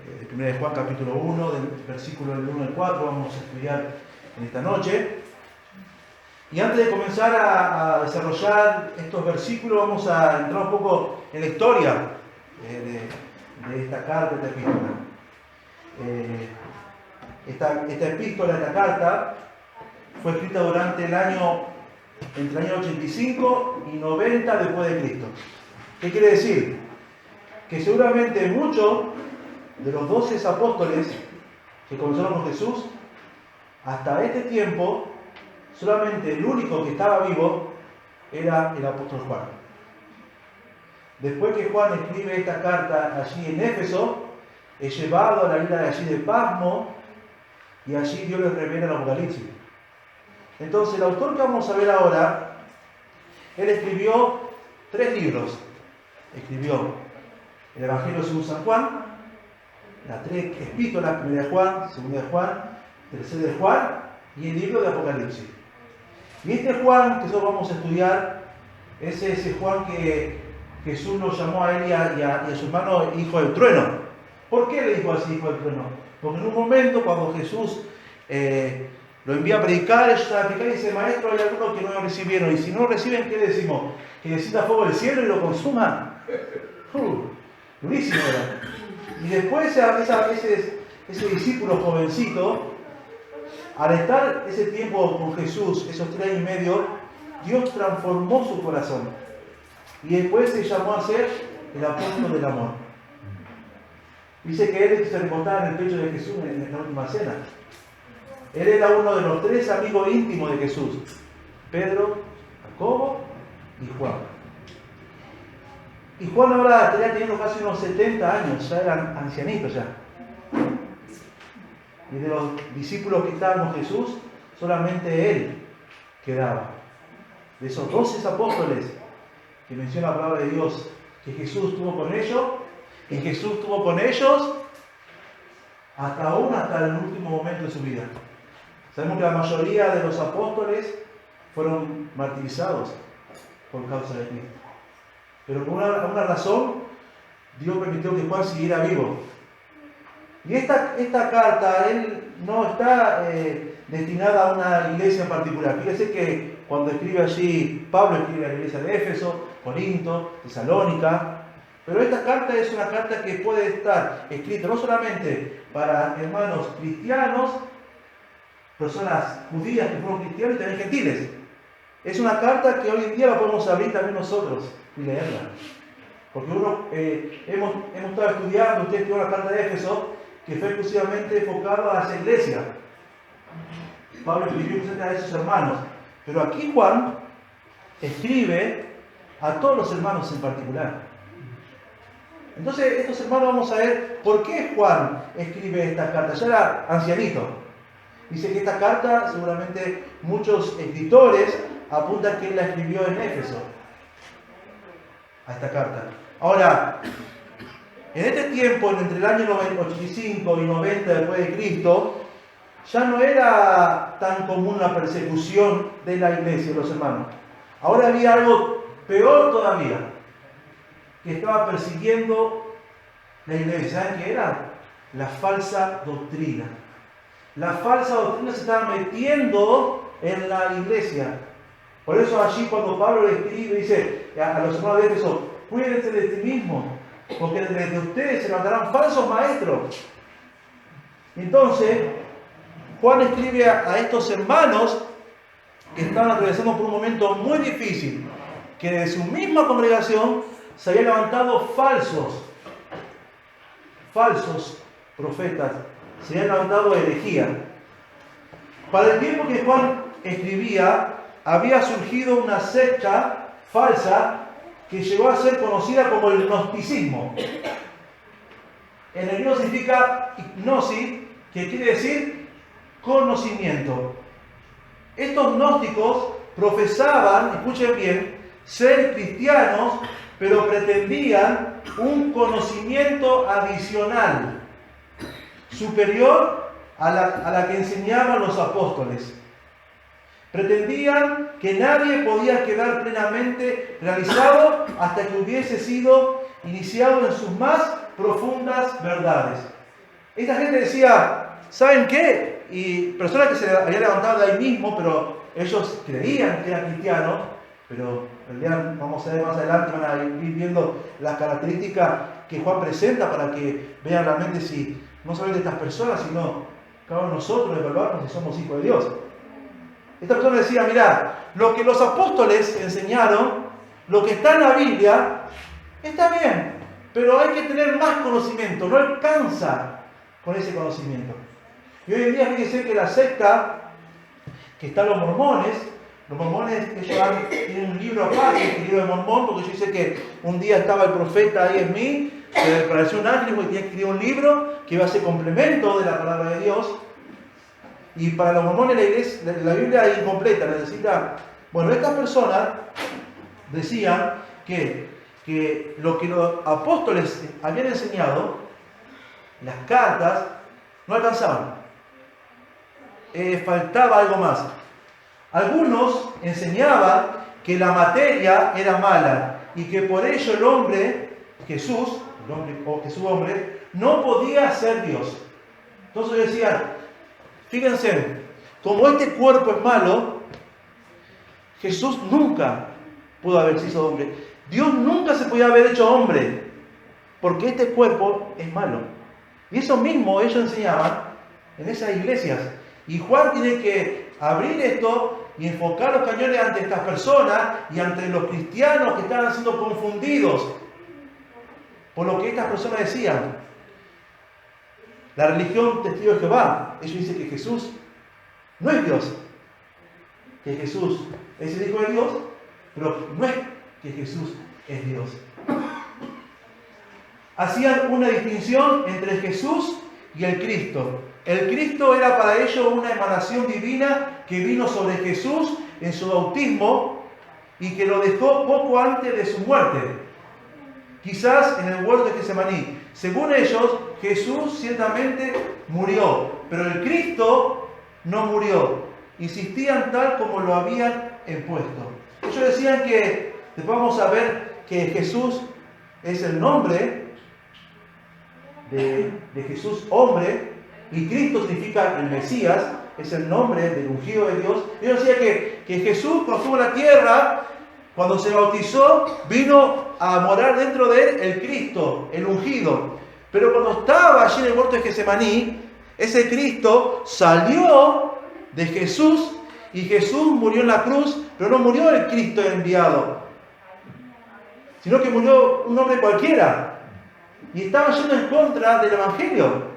de 1 Juan capítulo 1, del versículo del 1 al 4, vamos a estudiar en esta noche. Y antes de comenzar a desarrollar estos versículos, vamos a entrar un poco en la historia de esta carta, esta epístola. Esta epístola, esta carta, fue escrita entre el año 85 y 90 después de Cristo. ¿Qué quiere decir? Que seguramente muchos de los 12 apóstoles que comenzaron con Jesús, hasta este tiempo, solamente el único que estaba vivo era el apóstol Juan. Después que Juan escribe esta carta allí en Éfeso, es llevado a la isla de allí de Pasmo, y allí Dios les revela el Apocalipsis. Entonces, el autor que vamos a ver ahora, él escribió 3 libros. Escribió el Evangelio según San Juan, las 3 epístolas, 1 de Juan, 2 de Juan, 3 de Juan, y el libro de Apocalipsis. Y este Juan que nosotros vamos a estudiar, es ese Juan que Jesús lo llamó a él y a su hermano hijo del trueno. ¿Por qué le dijo así hijo del trueno? Porque en un momento cuando Jesús lo envía a predicar, ellos están a predicar y dice, maestro, hay algunos que no lo recibieron. Y si no lo reciben, ¿qué le decimos? ¿Que descienda fuego del cielo y lo consuma? Durísimo era. Y después ese discípulo jovencito, al estar ese tiempo con Jesús, esos 3 años y medio, Dios transformó su corazón. Y después se llamó a ser el apóstol del amor. Dice que él se recostaba en el pecho de Jesús en la última cena. Él era uno de los 3 amigos íntimos de Jesús: Pedro, Jacobo y Juan. Y Juan ahora estaría teniendo casi unos 70 años, ya eran ancianitos ya. Y de los discípulos que estaban con Jesús, solamente él quedaba. De esos 12 apóstoles que menciona la palabra de Dios, que Jesús estuvo con ellos, y Jesús estuvo con ellos hasta el último momento de su vida. Sabemos que la mayoría de los apóstoles fueron martirizados por causa de Cristo. Pero por una razón, Dios permitió que Juan siguiera vivo. Y esta carta, él no está destinada a una iglesia en particular. Fíjese que cuando escribe allí, Pablo escribe a la iglesia de Éfeso, Corinto, Tesalónica. Pero esta carta es una carta que puede estar escrita no solamente para hermanos cristianos, personas judías que fueron cristianos y también gentiles. Es una carta que hoy en día la podemos abrir también nosotros y leerla. Porque hemos estado estudiando, usted estudió la carta de Éfeso, que fue exclusivamente enfocada a esa iglesia. Pablo escribió a esos hermanos. Pero aquí Juan escribe a todos los hermanos en particular. Entonces, estos hermanos, vamos a ver por qué Juan escribe esta carta. Ya era ancianito. Dice que esta carta, seguramente muchos escritores apuntan que él la escribió en Éfeso. A esta carta. Ahora, en este tiempo, entre el año 85 y 90 después de Cristo, ya no era tan común la persecución de la iglesia, de los hermanos. Ahora había algo peor todavía, que estaba persiguiendo la iglesia. ¿Saben qué era? La falsa doctrina. La falsa doctrina se estaba metiendo en la iglesia. Por eso allí cuando Pablo le escribe, dice a los hermanos de Éfeso, cuídense de ti mismo, porque desde ustedes se levantarán falsos maestros. Entonces, Juan escribe a estos hermanos que estaban atravesando por un momento muy difícil, que de su misma congregación se habían levantado falsos profetas, se habían levantado herejía. Para el tiempo que Juan escribía, había surgido una secta falsa que llegó a ser conocida como el gnosticismo. En el griego significa gnosis, que quiere decir conocimiento. Estos gnósticos profesaban, escuchen bien, ser cristianos, pero pretendían un conocimiento adicional, superior a la que enseñaban los apóstoles. Pretendían que nadie podía quedar plenamente realizado hasta que hubiese sido iniciado en sus más profundas verdades. Esta gente decía, ¿saben qué? Y personas que se habían levantado de ahí mismo, pero ellos creían que eran cristianos, pero vamos a ver más adelante, van a ir viendo las características que Juan presenta para que vean realmente si no solamente estas personas, sino cada uno de nosotros evaluarnos si somos hijos de Dios. Esta persona decía, mirá, lo que los apóstoles enseñaron, lo que está en la Biblia, está bien, pero hay que tener más conocimiento, no alcanza con ese conocimiento. Y hoy en día fíjense que la secta, que están los mormones, ellos tienen un libro aparte, el libro de Mormón, porque yo sé que un día estaba el profeta ahí en mí, se le apareció un ángel y tenía que escribir un libro que iba a ser complemento de la palabra de Dios. Y para los mormones la Biblia es incompleta, necesita... Bueno, estas personas decían que lo que los apóstoles habían enseñado, las cartas, no alcanzaban. Faltaba algo más. Algunos enseñaban que la materia era mala y que por ello el hombre, Jesús hombre, no podía ser Dios. Entonces decían, fíjense, como este cuerpo es malo, Jesús nunca pudo haber sido hombre. Dios nunca se podía haber hecho hombre, porque este cuerpo es malo. Y eso mismo ellos enseñaban en esas iglesias. Y Juan tiene que abrir esto y enfocar los cañones ante estas personas y ante los cristianos que estaban siendo confundidos por lo que estas personas decían. La religión testigo de Jehová, ellos dicen que Jesús no es Dios, que Jesús es el Hijo de Dios, pero no es que Jesús es Dios. Hacían una distinción entre Jesús y el Cristo. El Cristo era para ellos una emanación divina que vino sobre Jesús en su bautismo y que lo dejó poco antes de su muerte, quizás en el huerto de Getsemaní. Según ellos, Jesús ciertamente murió, pero el Cristo no murió. Insistían tal como lo habían impuesto. Ellos decían que, después vamos a ver que Jesús es el nombre de Jesús hombre, y Cristo significa el Mesías, es el nombre del ungido de Dios. Ellos decían que Jesús, cuando estuvo en la tierra, cuando se bautizó, vino a morar dentro de él el Cristo, el ungido. Pero cuando estaba allí en el huerto de Getsemaní, ese Cristo salió de Jesús y Jesús murió en la cruz, pero no murió el Cristo enviado, sino que murió un hombre cualquiera. Y estaba yendo en contra del Evangelio.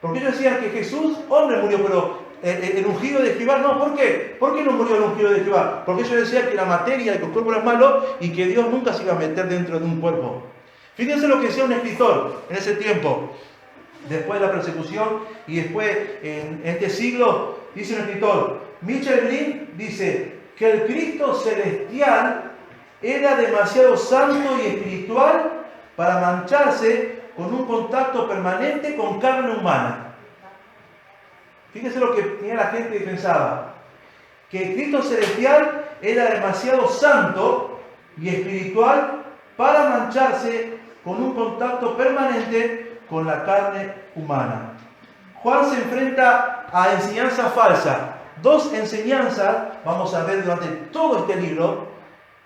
Porque ellos decían que Jesús, hombre, murió, pero el ungido de Jehová no. ¿Por qué? ¿Por qué no murió el ungido de Jehová? Porque ellos decían que la materia, que el cuerpo era malo y que Dios nunca se iba a meter dentro de un cuerpo. Fíjense lo que decía un escritor en ese tiempo, después de la persecución y después en este siglo, dice un escritor, Michel Green dice que el Cristo celestial era demasiado santo y espiritual para mancharse con un contacto permanente con carne humana. Fíjense lo que tenía la gente que pensaba, que el Cristo celestial era demasiado santo y espiritual para mancharse con un contacto permanente con la carne humana. Juan se enfrenta a enseñanza falsa. Dos enseñanzas vamos a ver durante todo este libro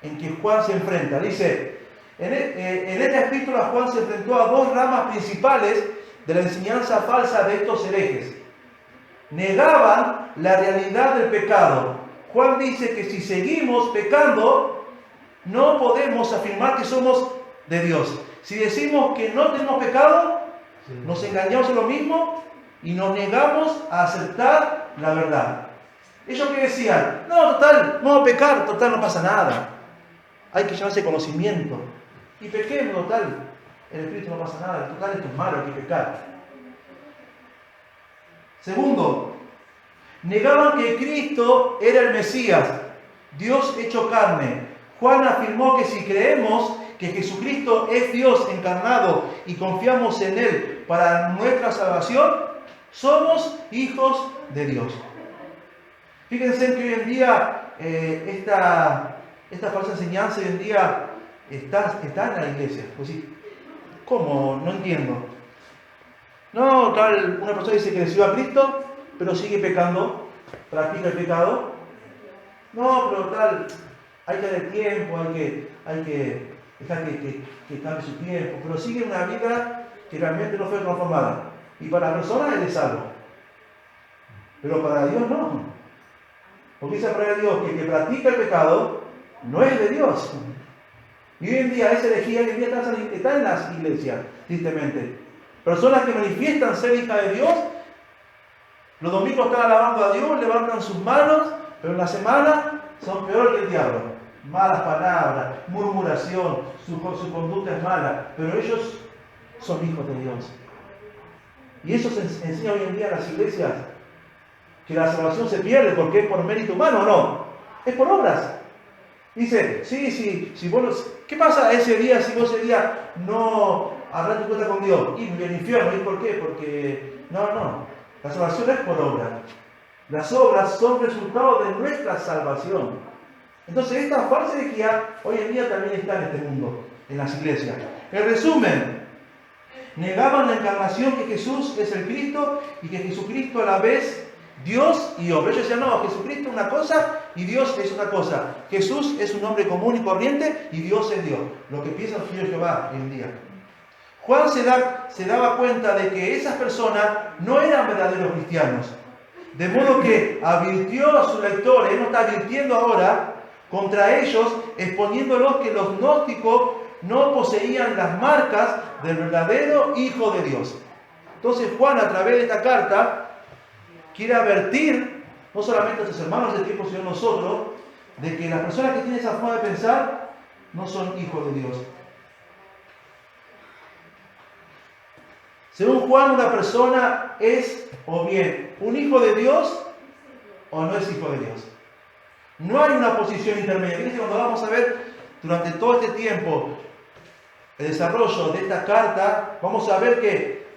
en que Juan se enfrenta. Dice, en esta epístola Juan se enfrentó a dos ramas principales de la enseñanza falsa de estos herejes. Negaban la realidad del pecado. Juan dice que si seguimos pecando, no podemos afirmar que somos de Dios. Si decimos que no tenemos pecado, nos engañamos en lo mismo y nos negamos a aceptar la verdad. Ellos que decían, no, total, vamos a pecar, total, no pasa nada. Hay que llevarse conocimiento. Y pequemos, total, el Espíritu no pasa nada, total, esto es malo, hay que pecar. Segundo, negaban que Cristo era el Mesías, Dios hecho carne. Juan afirmó que si creemos que Jesucristo es Dios encarnado y confiamos en Él para nuestra salvación, somos hijos de Dios. Fíjense que hoy en día esta falsa enseñanza hoy en día está en la iglesia. Pues sí, ¿cómo? No entiendo. No, tal, una persona dice que recibió a Cristo, pero sigue pecando, practica el pecado. No, pero tal, hay que darle tiempo, hay que dejar que cambie su tiempo, pero sigue una vida que realmente no fue transformada. Y para la persona él es salvo, pero para Dios no. Porque dice para Dios que el que practica el pecado no es de Dios. Y hoy en día esa herejía hoy en día está en las iglesias, tristemente. Personas que manifiestan ser hijas de Dios, los domingos están alabando a Dios, levantan sus manos, pero en la semana son peor que el diablo. Malas palabras, murmuración, su conducta es mala, pero ellos son hijos de Dios. Y eso se enseña hoy en día en las iglesias, que la salvación se pierde porque es por mérito humano, no, es por obras. Dice, si vos, ¿qué pasa ese día si vos ese día no hablaste cuenta con Dios? Y me voy al infierno, ¿y por qué? Porque, no, la salvación es por obras. Las obras son resultado de nuestra salvación. Entonces esta falsa herejía hoy en día también está en este mundo, en las iglesias. En resumen, negaban la encarnación, que Jesús es el Cristo y que Jesucristo a la vez Dios y hombre. Ellos decían, no, Jesucristo es una cosa y Dios es una cosa. Jesús es un hombre común y corriente y Dios es Dios. Lo que piensa el Señor Jehová hoy en día. Juan se daba cuenta de que esas personas no eran verdaderos cristianos. De modo que advirtió a sus lectores, él no está advirtiendo ahora contra ellos, exponiéndolos que los gnósticos no poseían las marcas del verdadero Hijo de Dios. Entonces Juan, a través de esta carta, quiere advertir, no solamente a sus hermanos de tiempo, sino a nosotros, de que las personas que tienen esa forma de pensar no son hijos de Dios. Según Juan, una persona es o bien un hijo de Dios o no es hijo de Dios. No hay una posición intermedia. Fíjense, cuando vamos a ver durante todo este tiempo el desarrollo de esta carta, vamos a ver que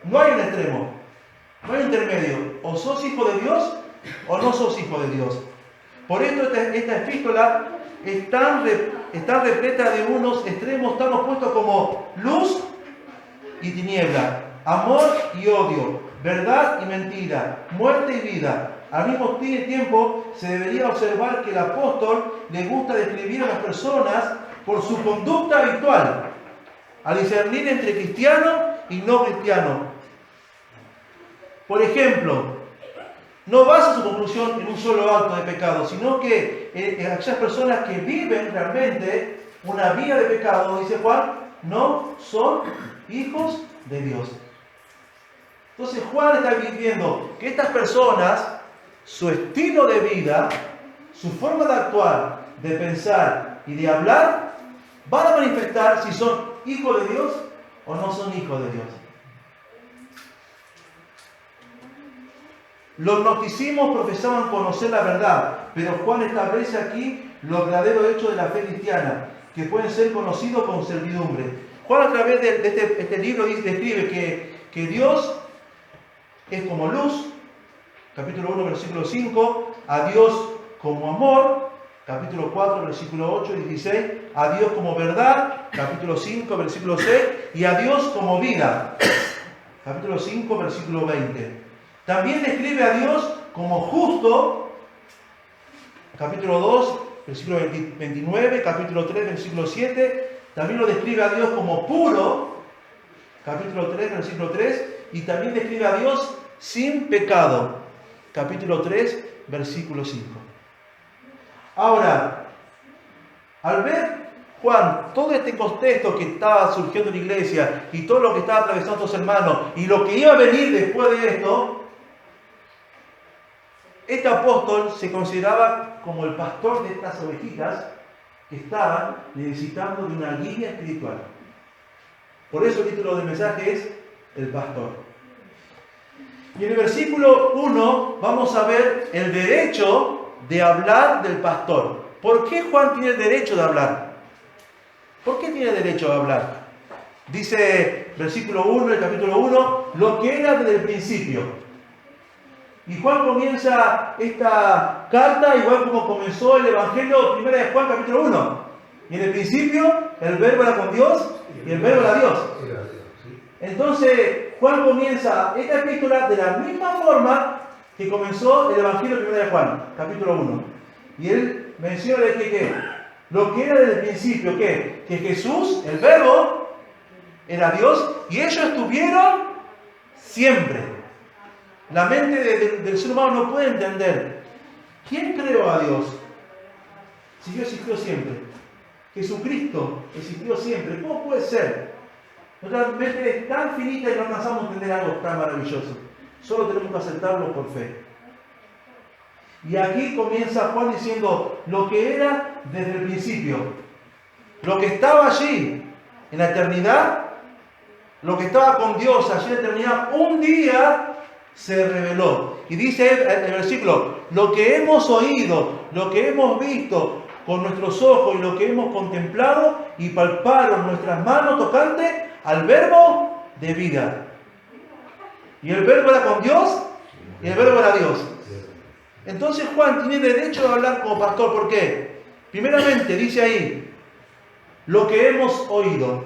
no hay un extremo, no hay un intermedio. O sos hijo de Dios o no sos hijo de Dios. Por esto esta epístola está repleta de unos extremos tan opuestos como luz y tiniebla, amor y odio, verdad y mentira, muerte y vida. Al mismo tiempo, se debería observar que el apóstol le gusta describir a las personas por su conducta habitual, a discernir entre cristiano y no cristiano. Por ejemplo, no basa su conclusión en un solo acto de pecado, sino que aquellas personas que viven realmente una vida de pecado, dice Juan, no son hijos de Dios. Entonces Juan está viendo que estas personas, su estilo de vida, su forma de actuar, de pensar y de hablar, van a manifestar si son hijos de Dios o no son hijos de Dios. Los gnosticismos profesaban conocer la verdad, pero Juan establece aquí los verdaderos hechos de la fe cristiana, que pueden ser conocidos con servidumbre. Juan, a través de este libro, describe que Dios es como luz, capítulo 1, versículo 5, a Dios como amor, capítulo 4, versículo 8 y 16, a Dios como verdad, capítulo 5, versículo 6, y a Dios como vida, capítulo 5, versículo 20. También describe a Dios como justo, capítulo 2, versículo 29, capítulo 3, versículo 7. También lo describe a Dios como puro, capítulo 3, versículo 3. Y también describe a Dios sin pecado, capítulo 3, versículo 5. Ahora, al ver Juan todo este contexto que estaba surgiendo en la iglesia y todo lo que estaba atravesando sus hermanos y lo que iba a venir después de esto, este apóstol se consideraba como el pastor de estas ovejitas que estaban necesitando de una guía espiritual. Por eso el título del mensaje es El Pastor. Y en el versículo 1 vamos a ver el derecho de hablar del pastor. ¿Por qué Juan tiene el derecho de hablar? ¿Por qué tiene derecho a hablar? Dice versículo 1, el capítulo 1, lo que era desde el principio. Y Juan comienza esta carta igual como comenzó el Evangelio, primera de Juan, capítulo 1. Y en el principio, el verbo era con Dios y el verbo era Dios. Entonces, Juan comienza esta epístola de la misma forma que comenzó el Evangelio primero de Juan, capítulo 1. Y él menciona que lo que era desde el principio, que Jesús, el Verbo, era Dios, y ellos estuvieron siempre. La mente del ser humano no puede entender. ¿Quién creó a Dios? Si Dios existió siempre. Jesucristo existió siempre. ¿Cómo puede ser? Nuestra mente es tan finita y no alcanzamos a entender algo tan maravilloso. Solo tenemos que aceptarlo por fe. Y aquí comienza Juan diciendo lo que era desde el principio. Lo que estaba allí en la eternidad, lo que estaba con Dios allí en la eternidad, un día se reveló. Y dice el versículo, lo que hemos oído, lo que hemos visto con nuestros ojos y lo que hemos contemplado y palparon nuestras manos tocante al Verbo de vida. Y el Verbo era con Dios y el Verbo era Dios. Entonces Juan tiene derecho a hablar como pastor. ¿Por qué? Primeramente dice ahí, lo que hemos oído.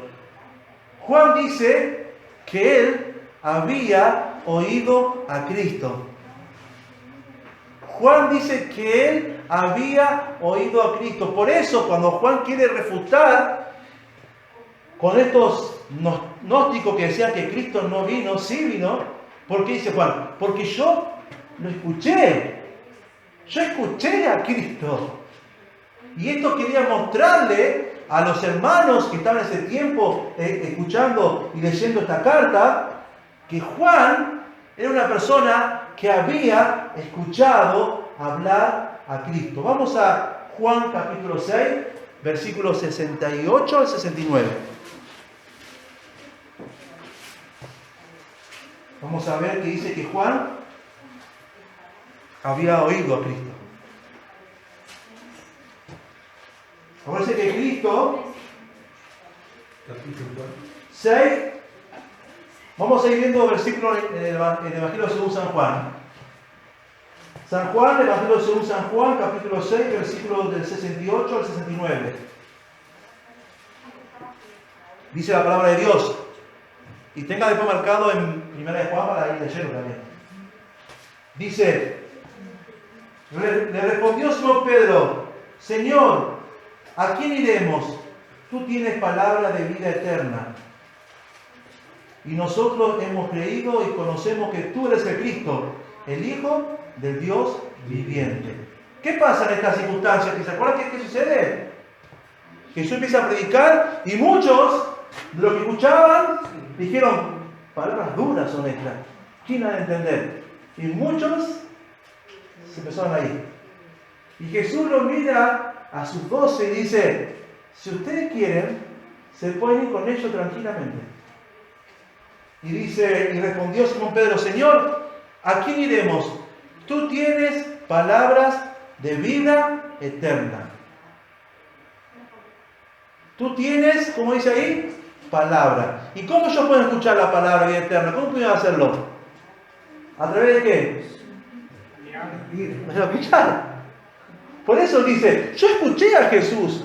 Juan dice que él había oído a Cristo. Juan dice que él había oído a Cristo. Por eso cuando Juan quiere refutar con estos gnósticos que decían que Cristo no vino, sí vino. ¿Por qué dice Juan? Porque yo lo escuché. Yo escuché a Cristo. Y esto quería mostrarle a los hermanos que estaban en ese tiempo escuchando y leyendo esta carta, que Juan era una persona que había escuchado hablar a Cristo. Vamos a Juan capítulo 6, versículos 68 al 69. Vamos a ver que dice que Juan había oído a Cristo. Parece que Cristo, capítulo 6, vamos a ir viendo versículos en el Evangelio según San Juan. San Juan, el Evangelio según San Juan, capítulo 6, versículos del 68 al 69. Dice la palabra de Dios. Y tenga después marcado en Primera de Juan para ir leyendo también. Dice, le respondió Simón Pedro, Señor, ¿a quién iremos? Tú tienes palabra de vida eterna. Y nosotros hemos creído y conocemos que tú eres el Cristo, el Hijo del Dios viviente. ¿Qué pasa en estas circunstancias? ¿Se acuerdan qué sucede? Jesús empieza a predicar y muchos de los que escuchaban dijeron, palabras duras son estas. ¿Quién ha de entender? Y muchos se empezaron a ir. Y Jesús los mira a sus 12 y dice, si ustedes quieren, se pueden ir con ellos tranquilamente. Y dice, y respondió Simón Pedro, Señor, ¿a quién iremos? Tú tienes palabras de vida eterna. Tú tienes, como dice ahí, palabra. ¿Y cómo ellos pueden escuchar la palabra de vida eterna? ¿Cómo pueden hacerlo? ¿A través de qué? De escuchar. Por eso dice, yo escuché a Jesús.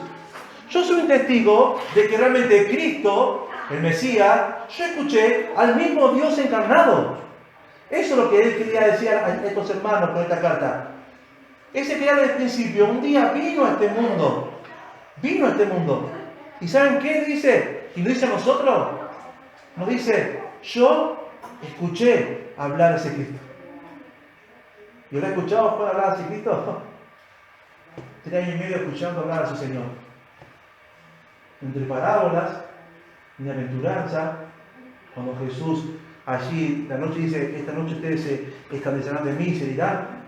Yo soy un testigo de que realmente Cristo, el Mesías, yo escuché al mismo Dios encarnado. Eso es lo que él quería decir a estos hermanos con esta carta. Ese que era del principio, un día vino a este mundo. Vino a este mundo. ¿Y saben qué dice? Y lo dice a nosotros. Nos dice, yo escuché hablar a ese Cristo. ¿Y lo he escuchado a Juan hablar a ese Cristo? 3 años y medio escuchando hablar a su Señor. Entre parábolas, bienaventuranza, cuando Jesús allí, la noche dice, esta noche ustedes se establecerán de mí, se dirán.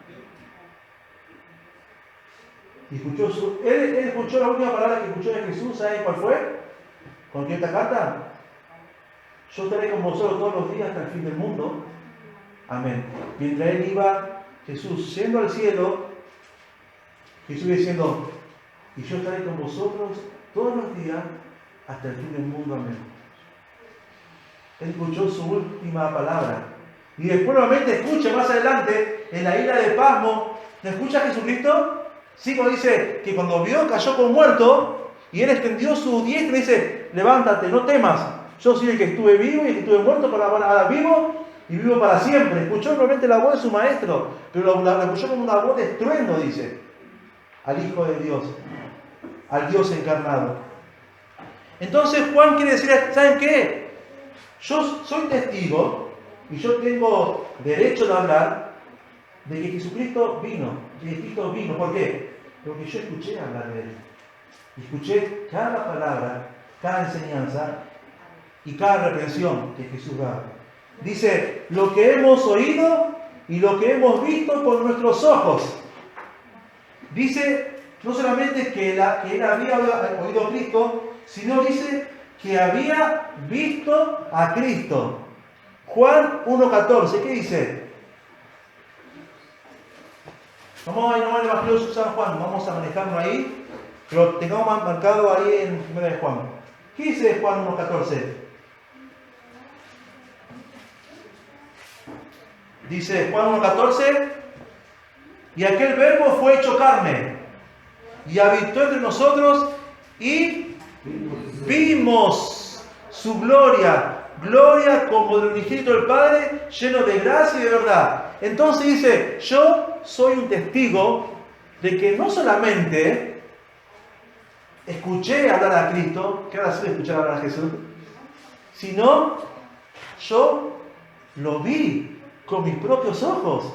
Y él escuchó la última palabra que escuchó de Jesús, ¿saben cuál fue? ¿Con esta carta? Yo estaré con vosotros todos los días hasta el fin del mundo. Amén. Mientras él iba, Jesús yendo al cielo, Jesús diciendo, y yo estaré con vosotros todos los días hasta el fin del mundo. Amén. Él escuchó su última palabra. Y después nuevamente escucha más adelante, en la isla de Pasmo, ¿no escucha a Jesucristo? Sí, como dice que cuando vio cayó como muerto, y él extendió su diestra y dice, levántate, no temas, Yo soy el que estuve vivo y el que estuve muerto, pero ahora vivo y vivo para siempre. Escuchó realmente la voz de su maestro, pero la escuchó como una voz de estruendo, dice, al Hijo de Dios, al Dios encarnado. Entonces Juan quiere decir, ¿saben qué? Yo soy testigo y yo tengo derecho de hablar de que Jesucristo vino. ¿Por qué? Porque yo escuché hablar de Él. Escuché cada palabra, cada enseñanza y cada reprensión que Jesús daba. Dice, lo que hemos oído y lo que hemos visto con nuestros ojos. Dice, no solamente que él había oído a Cristo, sino dice que había visto a Cristo. Juan 1.14, ¿qué dice? Vamos a ir al Evangelio de San Juan, vamos a manejarlo ahí, pero tengamos marcado ahí en 1 de Juan. ¿Qué dice Juan 1.14? Dice Juan 1.14, y aquel verbo fue hecho carne, y habitó entre nosotros, y vimos su gloria como del unigénito del Padre, lleno de gracia y de verdad. Entonces dice, yo soy un testigo de que no solamente escuché hablar a Cristo, que ahora sí escuchar hablar a Jesús, sino yo lo vi con mis propios ojos.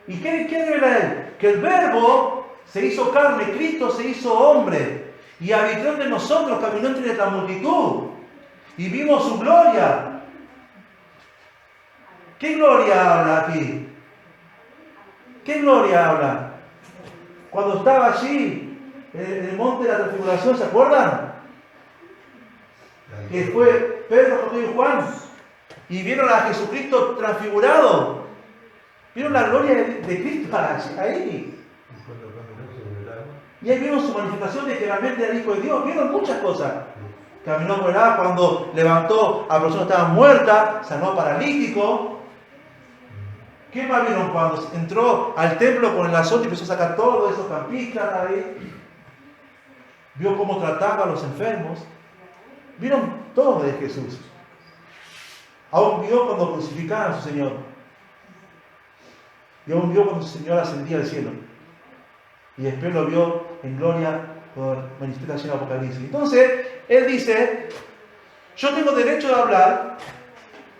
¿Y qué revela él? Que el Verbo se hizo carne, Cristo se hizo hombre y habitó entre nosotros, caminó entre la multitud y vimos su gloria. ¿Qué gloria habla aquí? ¿Qué gloria habla? Cuando estaba allí en el monte de la transfiguración, ¿se acuerdan? Que fue Pedro, Jacobo y Juan y vieron a Jesucristo transfigurado. Vieron la gloria de Cristo ahí. Y ahí vieron su manifestación de que realmente era el Hijo de Dios. Vieron muchas cosas. Caminó por el agua cuando levantó a personas que estaban muertas, sanó paralítico. ¿Qué más vieron cuando entró al templo con el azote y empezó a sacar todos esos campistas ahí? Vio cómo trataba a los enfermos. Vieron todo de Jesús. Aún vio cuando crucificaban a su Señor. Y aún vio cuando su Señor ascendía al cielo. Y después lo vio en gloria por manifestación del Apocalipsis. Entonces, él dice, yo tengo derecho de hablar.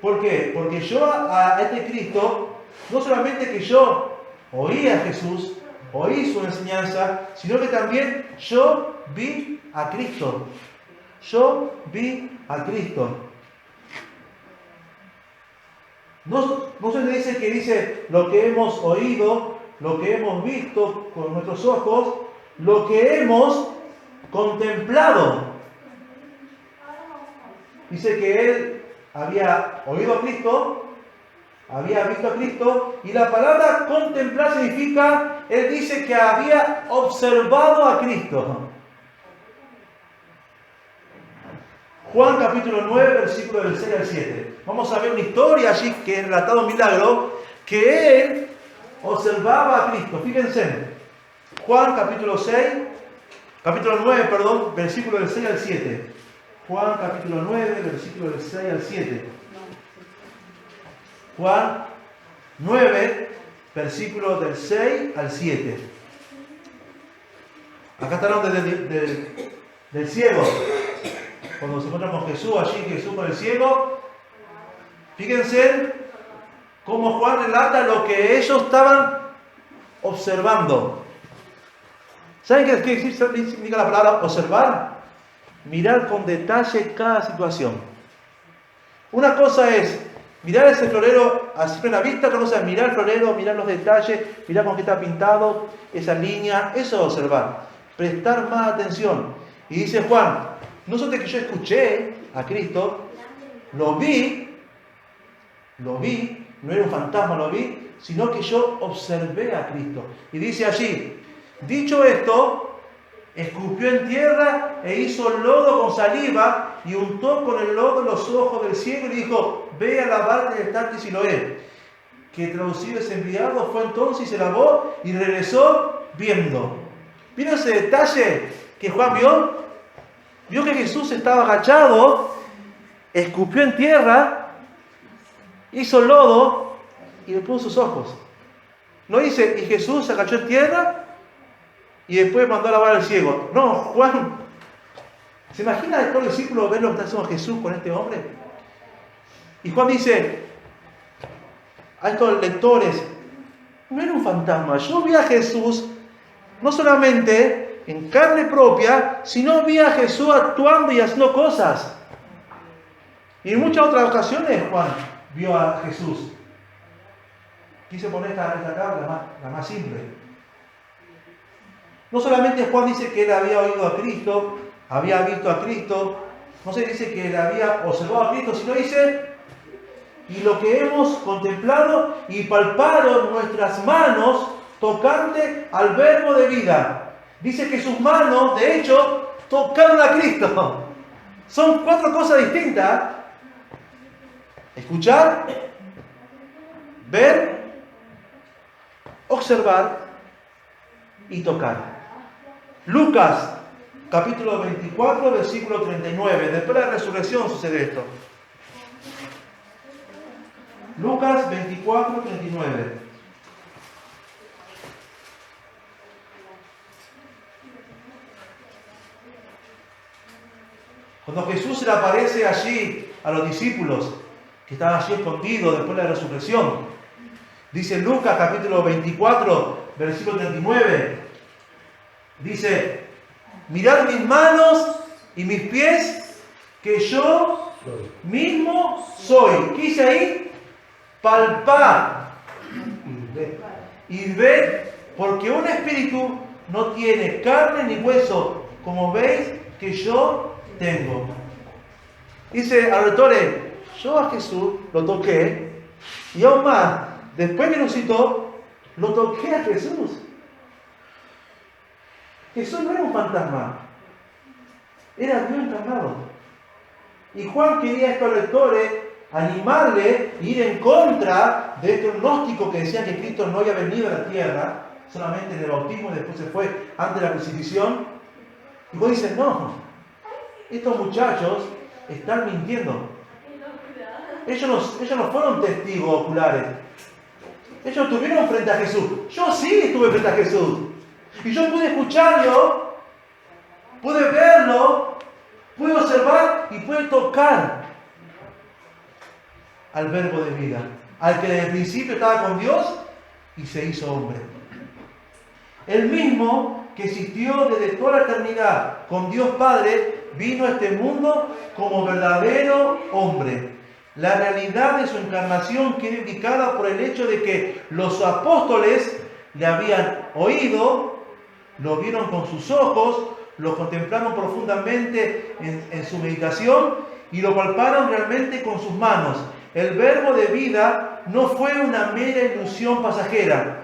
¿Por qué? Porque yo a este Cristo, no solamente que yo oí a Jesús, oí su enseñanza, sino que también yo vi a Cristo. Yo vi a Cristo. No se le dice que dice lo que hemos oído, lo que hemos visto con nuestros ojos, lo que hemos contemplado. Dice que él había oído a Cristo, había visto a Cristo, y la palabra contemplar significa, él dice que había observado a Cristo. Juan capítulo 9, versículo del 6 al 7. Vamos a ver una historia allí que es relatado un milagro, que él observaba a Cristo. Fíjense, Juan capítulo 9, versículo del 6 al 7. Juan capítulo 9, versículo del 6 al 7. Juan 9, versículo del 6 al 7. Acá está hablando del ciego. Cuando se encuentra con Jesús, allí Jesús con el ciego. Fíjense cómo Juan relata lo que ellos estaban observando. ¿Saben qué significa la palabra observar? Mirar con detalle cada situación. Una cosa es mirar ese florero a simple vista, otra cosa es mirar el florero, mirar los detalles, mirar con qué está pintado, esa línea, eso es observar. Prestar más atención. Y dice Juan, no solo que yo escuché a Cristo, lo vi, no era un fantasma, lo vi, sino que yo observé a Cristo. Y dice allí, dicho esto, escupió en tierra e hizo lodo con saliva y untó con el lodo los ojos del ciego y dijo, ve a lavarte del tanque Siloé. Que traducido es enviado, fue entonces y se lavó y regresó viendo. ¿Vieron ese detalle que Juan vio? Vio que Jesús estaba agachado escupió en tierra, hizo lodo y le puso sus ojos. No dice, y Jesús se agachó en tierra y después mandó a lavar al ciego. No, Juan, ¿se imagina el discípulo ver lo que está haciendo Jesús con este hombre? Y Juan dice a estos lectores, no era un fantasma, yo vi a Jesús no solamente en carne propia, sino vi a Jesús actuando y haciendo cosas. Y en muchas otras ocasiones Juan vio a Jesús. Quise poner esta acá, la más simple. No solamente Juan dice que él había oído a Cristo, había visto a Cristo, no se dice que él había observado a Cristo, sino dice, y lo que hemos contemplado y palpado nuestras manos tocante al verbo de vida. Dice que sus manos, de hecho, tocaron a Cristo. Son 4 cosas distintas. Escuchar, ver, observar y tocar. Lucas, capítulo 24, versículo 39. Después de la resurrección sucede esto. Lucas 24, 39. Cuando Jesús se le aparece allí a los discípulos que estaban allí escondidos después de la resurrección, dice Lucas capítulo 24, versículo 39, dice, mirad mis manos y mis pies, que yo mismo soy. ¿Qué dice ahí? Palpad y ved, porque un espíritu no tiene carne ni hueso, como veis que yo tengo. Dice a los lectores, yo a Jesús lo toqué, y aún más, después que resucitó, lo toqué a Jesús. Jesús no era un fantasma, era Dios encarnado. Y Juan quería a estos lectores animarle e ir en contra de estos gnósticos que decían que Cristo no había venido a la tierra, solamente en el bautismo y después se fue antes de la crucifixión. Y vos dices, no, estos muchachos están mintiendo. Ellos no fueron testigos oculares. Ellos estuvieron frente a Jesús. Yo sí estuve frente a Jesús. Y yo pude escucharlo, pude verlo, pude observar y pude tocar al verbo de vida, al que desde el principio estaba con Dios y se hizo hombre. El mismo que existió desde toda la eternidad con Dios Padre, vino a este mundo como verdadero hombre. La realidad de su encarnación queda indicada por el hecho de que los apóstoles le habían oído, lo vieron con sus ojos, lo contemplaron profundamente en su meditación y lo palparon realmente con sus manos. El verbo de vida no fue una mera ilusión pasajera,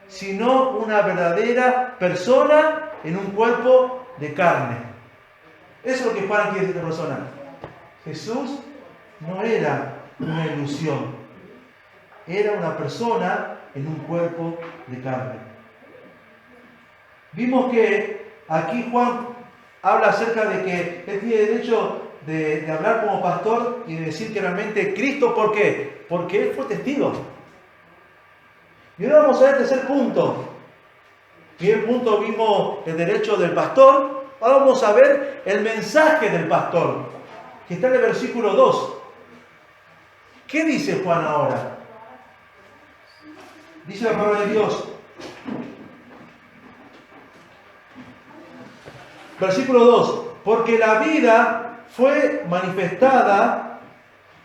sino una verdadera persona en un cuerpo de carne. Eso es lo que Juan quiere decir a esta persona. Jesús no era una ilusión, era una persona en un cuerpo de carne. Vimos que aquí Juan habla acerca de que él tiene derecho de hablar como pastor y de decir que realmente Cristo, ¿por qué? Porque él fue testigo. Y ahora vamos a ver el tercer punto. Primer punto vimos el derecho del pastor, ahora vamos a ver el mensaje del pastor, que está en el versículo 2. ¿Qué dice Juan ahora? Dice la palabra de Dios. Versículo 2. Porque la vida fue manifestada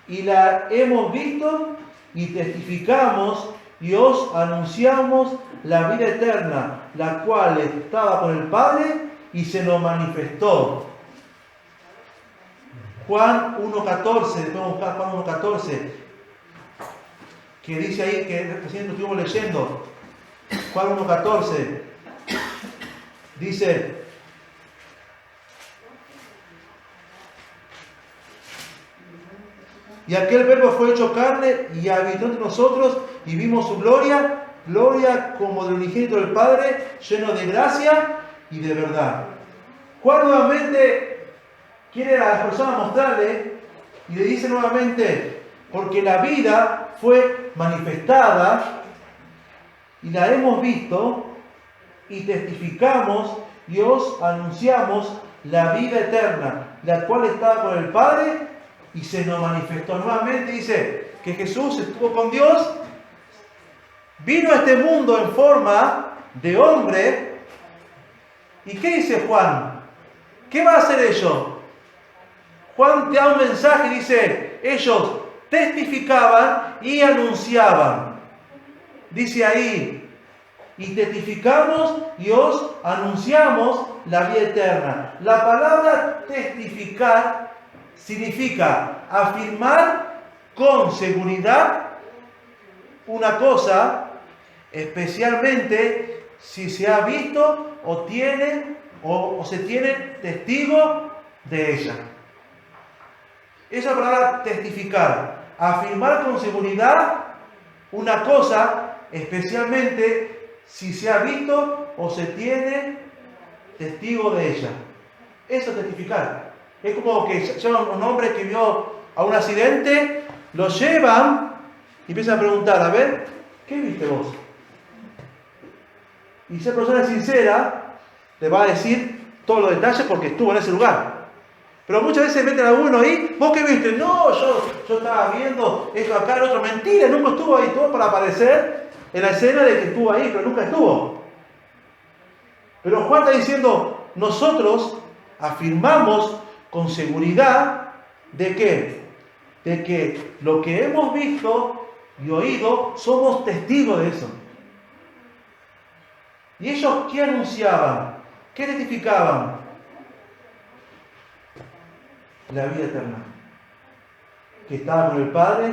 y la hemos visto y testificamos y os anunciamos la vida eterna, la cual estaba con el Padre y se nos manifestó. Juan 1.14, después vamos a buscar Juan 1.14, que dice ahí, que recién lo estuvimos leyendo. Juan 1.14 dice: y aquel verbo fue hecho carne y habitó entre nosotros y vimos su gloria, gloria como del unigénito del Padre, lleno de gracia y de verdad. Juan nuevamente quiere a las personas mostrarle Y le dice nuevamente, porque la vida fue manifestada y la hemos visto y testificamos y os anunciamos la vida eterna, la cual estaba con el Padre y se nos manifestó. Nuevamente dice que Jesús estuvo con Dios, vino a este mundo en forma de hombre. ¿Y qué dice Juan? ¿Qué va a hacer ellos? Juan te da un mensaje y dice, ellos testificaban y anunciaban. Dice ahí, y testificamos y os anunciamos la vida eterna. La palabra testificar significa afirmar con seguridad una cosa, especialmente si se ha visto o se tiene testigo de ella. Esa palabra testificar, afirmar con seguridad una cosa, especialmente si se ha visto o se tiene testigo de ella. Eso es testificar. Es como que llaman a un hombre que vio a un accidente, lo llevan y empiezan a preguntar, a ver, ¿qué viste vos? Y si esa persona es sincera, le va a decir todos los detalles porque estuvo en ese lugar. Pero muchas veces meten a uno ahí, ¿vos qué viste? No, yo estaba viendo esto acá, el otro. Mentira, nunca estuvo ahí, todo para aparecer en la escena de que estuvo ahí, pero nunca estuvo. Pero Juan está diciendo, nosotros afirmamos con seguridad de que lo que hemos visto y oído, somos testigos de eso. ¿Y ellos qué anunciaban? ¿Qué testificaban? La vida eterna, que estaba con el Padre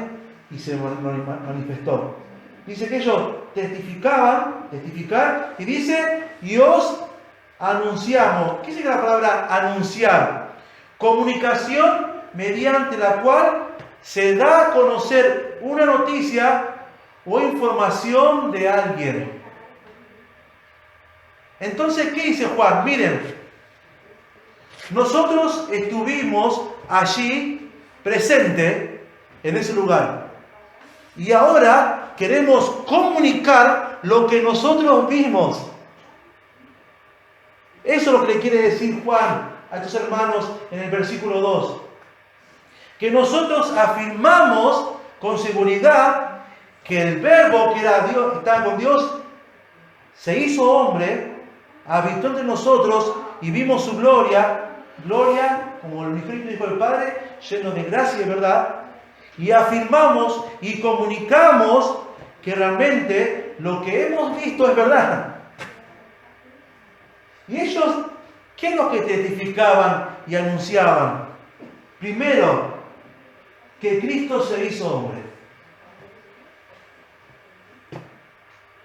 y se manifestó. Dice que ellos testificar, y dice, y os anunciamos. ¿Qué significa la palabra anunciar? Comunicación mediante la cual se da a conocer una noticia o información de alguien. Entonces, ¿qué dice Juan? Miren, nosotros estuvimos allí presente en ese lugar. Y ahora queremos comunicar lo que nosotros vimos. Eso es lo que le quiere decir Juan a estos hermanos en el versículo 2. Que nosotros afirmamos con seguridad que el Verbo que era Dios, estaba con Dios, se hizo hombre, habitó entre nosotros y vimos su gloria, como el unigénito Hijo del Padre, lleno de gracia y de verdad, y afirmamos y comunicamos que realmente lo que hemos visto es verdad. Y ellos, ¿qué es lo que testificaban y anunciaban? Primero, que Cristo se hizo hombre.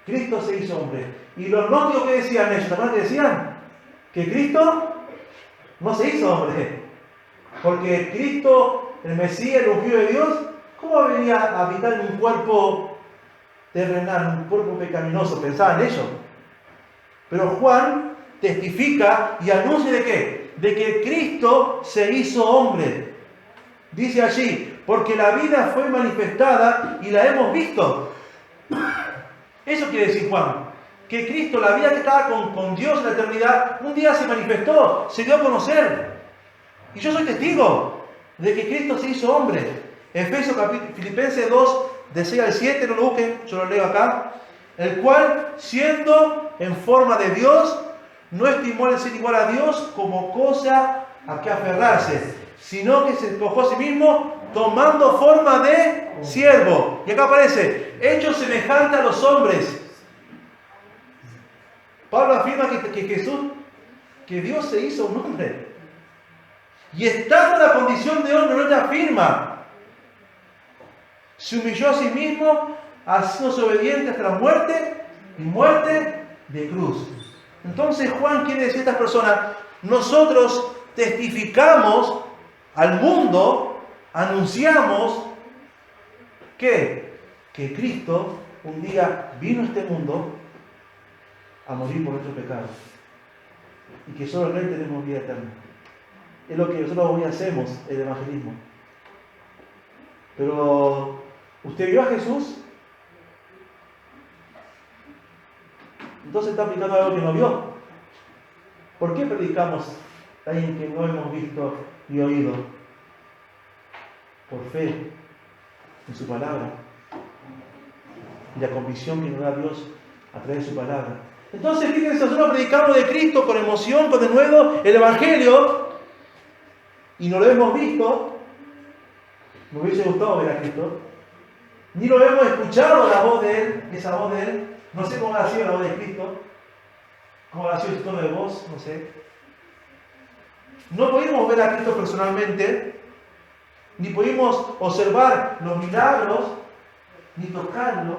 Cristo se hizo hombre. Y los gnósticos, ¿qué decían ellos? ¿También decían? Que Cristo no se hizo hombre. Porque Cristo, el Mesías, el ungido de Dios, ¿cómo venía a habitar en un cuerpo terrenal, un cuerpo pecaminoso? Pensaban ellos. Pero Juan testifica y anuncia ¿de qué? De que Cristo se hizo hombre. Dice allí, porque la vida fue manifestada y la hemos visto. Eso quiere decir Juan, que Cristo, la vida que estaba con Dios en la eternidad, un día se manifestó, se dio a conocer. Y yo soy testigo de que Cristo se hizo hombre. Filipenses 2, de 6 al 7, no lo busquen, yo lo leo acá. El cual, siendo en forma de Dios, no estimó el ser igual a Dios como cosa a que aferrarse, sino que se despojó a sí mismo, tomando forma de siervo. Y acá aparece, hecho semejante a los hombres. Pablo afirma que Jesús, que Dios se hizo un hombre. Y estando en la condición de hombre, no te afirma. Se humilló a sí mismo, haciéndose obediente hasta la muerte, y muerte de cruz. Entonces Juan quiere decir a estas personas, nosotros testificamos al mundo, anunciamos que Cristo un día vino a este mundo a morir por nuestros pecados y que solo en Él tenemos vida eterna. Es lo que nosotros hoy hacemos, el evangelismo. Pero, ¿usted vio a Jesús? Entonces está aplicando algo que no vio. ¿Por qué predicamos a alguien que no hemos visto y oído? Por fe en su palabra y la convicción que nos da Dios a través de su palabra. Entonces, fíjense, nosotros predicamos de Cristo con emoción, con denuedo, el Evangelio, y no lo hemos visto. Me hubiese gustado ver a Cristo. Ni lo hemos escuchado la voz de Él, esa voz de Él. No sé cómo ha sido la voz de Cristo. Cómo ha sido su tono de voz, no sé. No pudimos ver a Cristo personalmente, ni pudimos observar los milagros, ni tocarlo,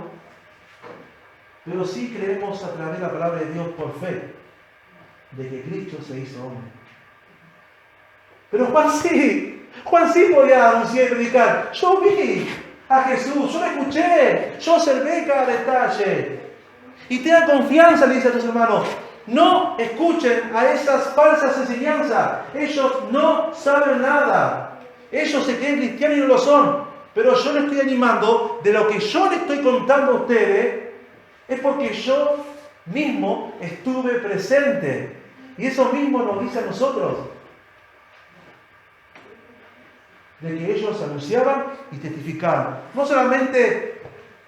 pero sí creemos a través de la palabra de Dios por fe, de que Cristo se hizo hombre. Pero Juan sí podía anunciar y predicar. Yo vi a Jesús, yo lo escuché, yo observé cada detalle. Y tengan confianza, le dice a tus hermanos, no escuchen a esas falsas enseñanzas. Ellos no saben nada. Ellos se creen cristianos y no lo son. Pero yo les estoy animando de lo que yo les estoy contando a ustedes, es porque yo mismo estuve presente. Y eso mismo nos dice a nosotros. De que ellos anunciaban y testificaban. No solamente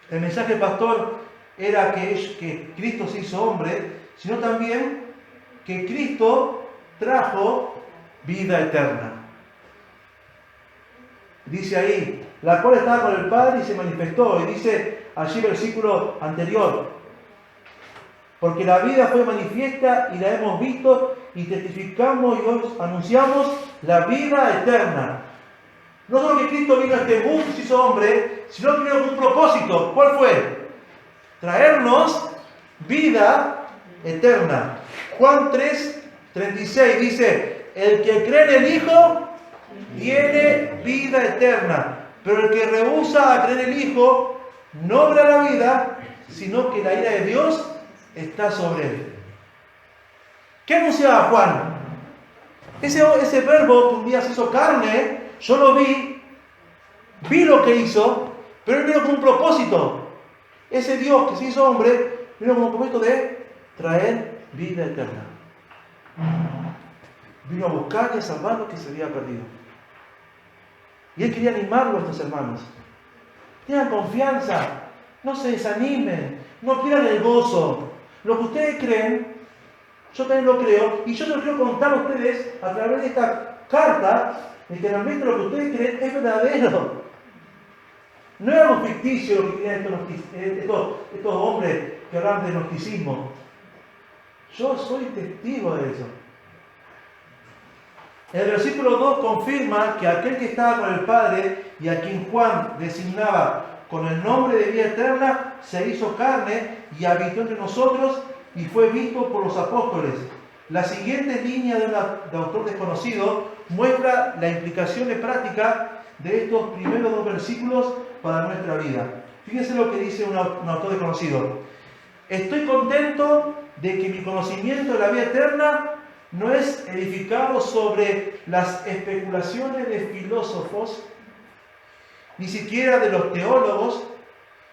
el mensaje del pastor era que Cristo se hizo hombre, sino también que Cristo trajo vida eterna. Dice ahí, la cual estaba con el Padre y se manifestó. Y dice allí versículo anterior, porque la vida fue manifiesta y la hemos visto y testificamos y os anunciamos la vida eterna. No solo que Cristo vino a este mundo y se hizo hombre, sino que vino con un propósito. ¿Cuál fue? Traernos vida eterna. Juan 3:36 dice, el que cree en el Hijo tiene vida eterna, pero el que rehúsa a creer en el Hijo no verá la vida, sino que la ira de Dios está sobre él. ¿Qué anunciaba Juan? Ese verbo que un día se hizo carne, yo lo vi lo que hizo, pero él vino con un propósito. Ese Dios que se hizo hombre vino con un propósito de traer vida eterna. Vino a buscar y a salvar lo que se había perdido. Y él quería animarlo a estos hermanos. Tengan confianza, no se desanimen, no pierdan el gozo. Lo que ustedes creen, yo también lo creo, y yo lo quiero contar a ustedes a través de esta carta, de que realmente lo que ustedes creen es verdadero. No es algo ficticio lo que creen estos hombres que hablan de gnosticismo. Yo soy testigo de eso. El versículo 2 confirma que aquel que estaba con el Padre y a quien Juan designaba con el nombre de vida eterna, se hizo carne y habitó entre nosotros y fue visto por los apóstoles. La siguiente línea de autor desconocido muestra la implicación práctica de estos primeros dos versículos para nuestra vida. Fíjense lo que dice un autor desconocido. Estoy contento de que mi conocimiento de la vida eterna no es edificado sobre las especulaciones de filósofos, ni siquiera de los teólogos,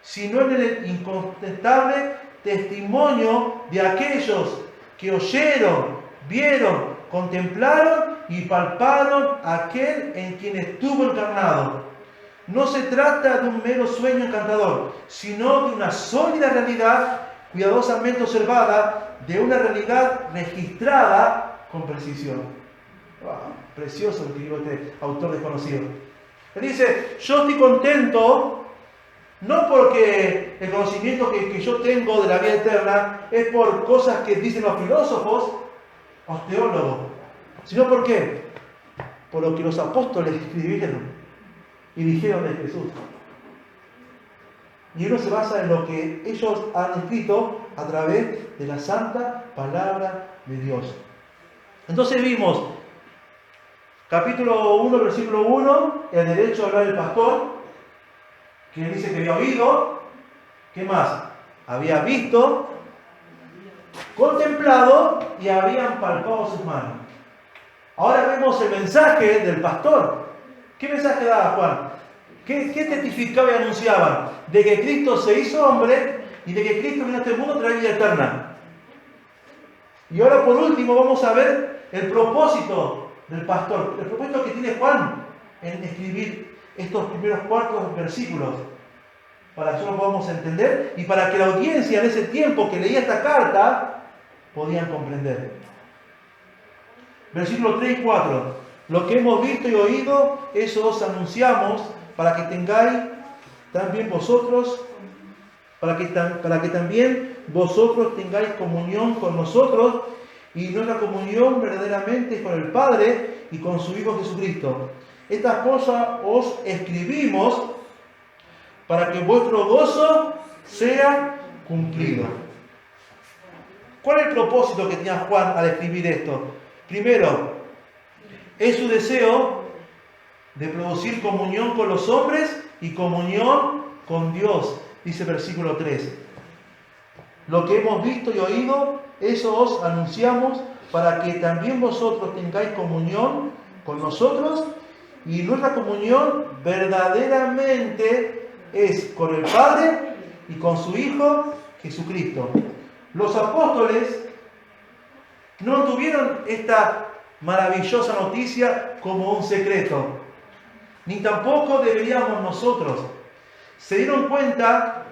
sino en el incontestable testimonio de aquellos que oyeron, vieron, contemplaron y palparon a aquel en quien estuvo encarnado. No se trata de un mero sueño encantador, sino de una sólida realidad cuidadosamente observada, de una realidad registrada con precisión. Wow, precioso lo que dijo este autor desconocido. Él dice, yo estoy contento, no porque el conocimiento que yo tengo de la vida eterna es por cosas que dicen los filósofos, los teólogos, sino por qué? Por lo que los apóstoles escribieron y dijeron de Jesús. Y uno se basa en lo que ellos han escrito a través de la santa palabra de Dios. Entonces vimos, capítulo 1, versículo 1, el derecho a hablar del pastor, que dice que había oído. ¿Qué más? Había visto, contemplado y habían palpado sus manos. Ahora vemos el mensaje del pastor. ¿Qué mensaje daba Juan? ¿Qué testificaban y anunciaban? De que Cristo se hizo hombre y de que Cristo vino a este mundo a traer vida eterna. Y ahora por último vamos a ver el propósito del pastor, el propósito que tiene Juan en escribir estos primeros 4 versículos, para que nosotros podamos entender y para que la audiencia en ese tiempo que leía esta carta podían comprender. Versículos 3 y 4. Lo que hemos visto y oído, eso os anunciamos, para que tengáis también vosotros, para que también vosotros tengáis comunión con nosotros, y nuestra comunión verdaderamente es con el Padre y con su Hijo Jesucristo. Estas cosas os escribimos para que vuestro gozo sea cumplido. ¿Cuál es el propósito que tenía Juan al escribir esto? Primero, es su deseo de producir comunión con los hombres y comunión con Dios, dice el versículo 3. Lo que hemos visto y oído, eso os anunciamos para que también vosotros tengáis comunión con nosotros, y nuestra comunión verdaderamente es con el Padre y con su Hijo Jesucristo. Los apóstoles no tuvieron esta maravillosa noticia como un secreto, ni tampoco deberíamos nosotros. Se dieron cuenta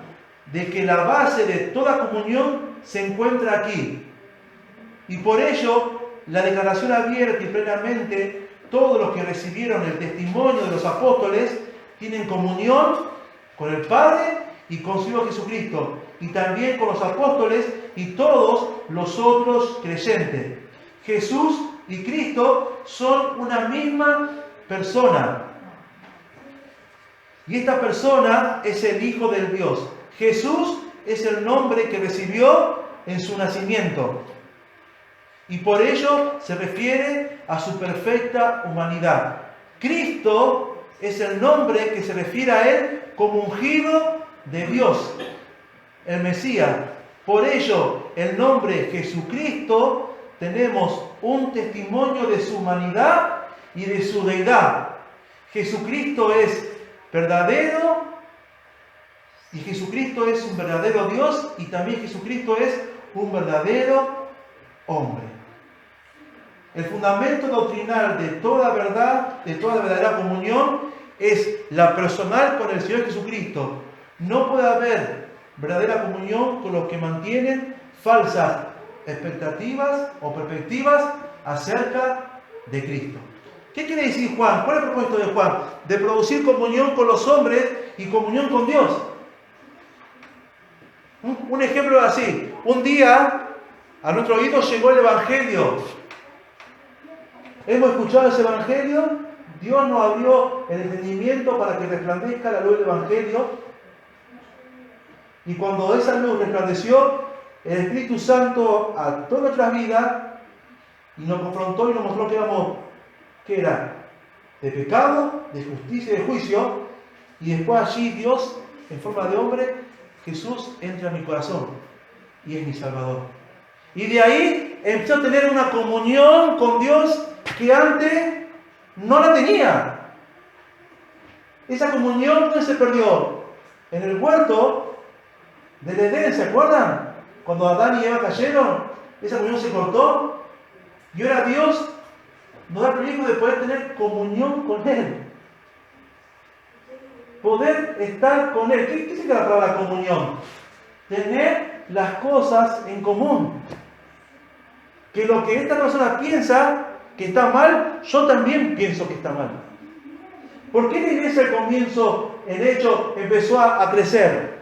de que la base de toda comunión se encuentra aquí. Y por ello, la declaración abierta y plenamente, todos los que recibieron el testimonio de los apóstoles tienen comunión con el Padre y con su Hijo Jesucristo, y también con los apóstoles y todos los otros creyentes. Jesús y Cristo son una misma persona. Y esta persona es el Hijo del Dios. Jesús es el nombre que recibió en su nacimiento. Y por ello se refiere a su perfecta humanidad. Cristo es el nombre que se refiere a Él como ungido de Dios, el Mesías. Por ello, el nombre Jesucristo, tenemos un testimonio de su humanidad y de su deidad. Jesucristo es verdadero, y Jesucristo es un verdadero Dios, y también Jesucristo es un verdadero hombre. El fundamento doctrinal de toda verdad, de toda verdadera comunión, es la personal con el Señor Jesucristo. No puede haber verdadera comunión con los que mantienen falsas expectativas o perspectivas acerca de Cristo. ¿Qué quiere decir Juan? ¿Cuál es el propósito de Juan? De producir comunión con los hombres y comunión con Dios. Un ejemplo es así. Un día a nuestro oído llegó el Evangelio. Hemos escuchado ese Evangelio. Dios nos abrió el entendimiento para que resplandezca la luz del Evangelio. Y cuando esa luz resplandeció, el Espíritu Santo a todas nuestras vidas y nos confrontó y nos mostró que era de pecado, de justicia y de juicio. Y después allí Dios, en forma de hombre, Jesús, entra en mi corazón y es mi Salvador. Y de ahí empezó a tener una comunión con Dios que antes no la tenía. Esa comunión no se perdió. En el huerto del Edén, ¿se acuerdan? Cuando Adán y Eva cayeron, esa comunión se cortó. Y ahora Dios nos da el privilegio de poder tener comunión con Él. Poder estar con Él. ¿Qué significa la palabra comunión? Tener las cosas en común. Que lo que esta persona piensa que está mal, yo también pienso que está mal. ¿Por qué la iglesia al comienzo, en hecho, empezó a crecer?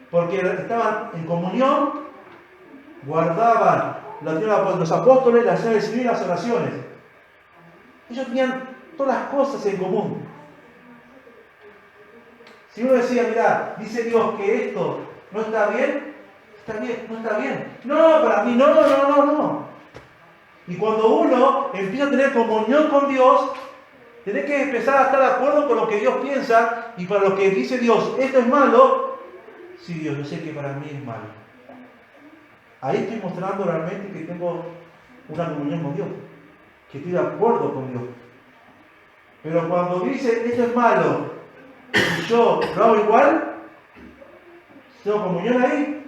Porque estaban en comunión, guardaban los apóstoles, las señales civiles y las oraciones. Ellos tenían todas las cosas en común. Si uno decía, mira, dice Dios que esto no está bien, no está bien. No, para mí no. Y cuando uno empieza a tener comunión con Dios, tiene que empezar a estar de acuerdo con lo que Dios piensa, y para lo que dice Dios, esto es malo. Sí, Dios, yo sé que para mí es malo. Ahí estoy mostrando realmente que tengo una comunión con Dios, que estoy de acuerdo con Dios. Pero cuando dice esto es malo, y yo lo hago igual, ¿tengo comunión ahí?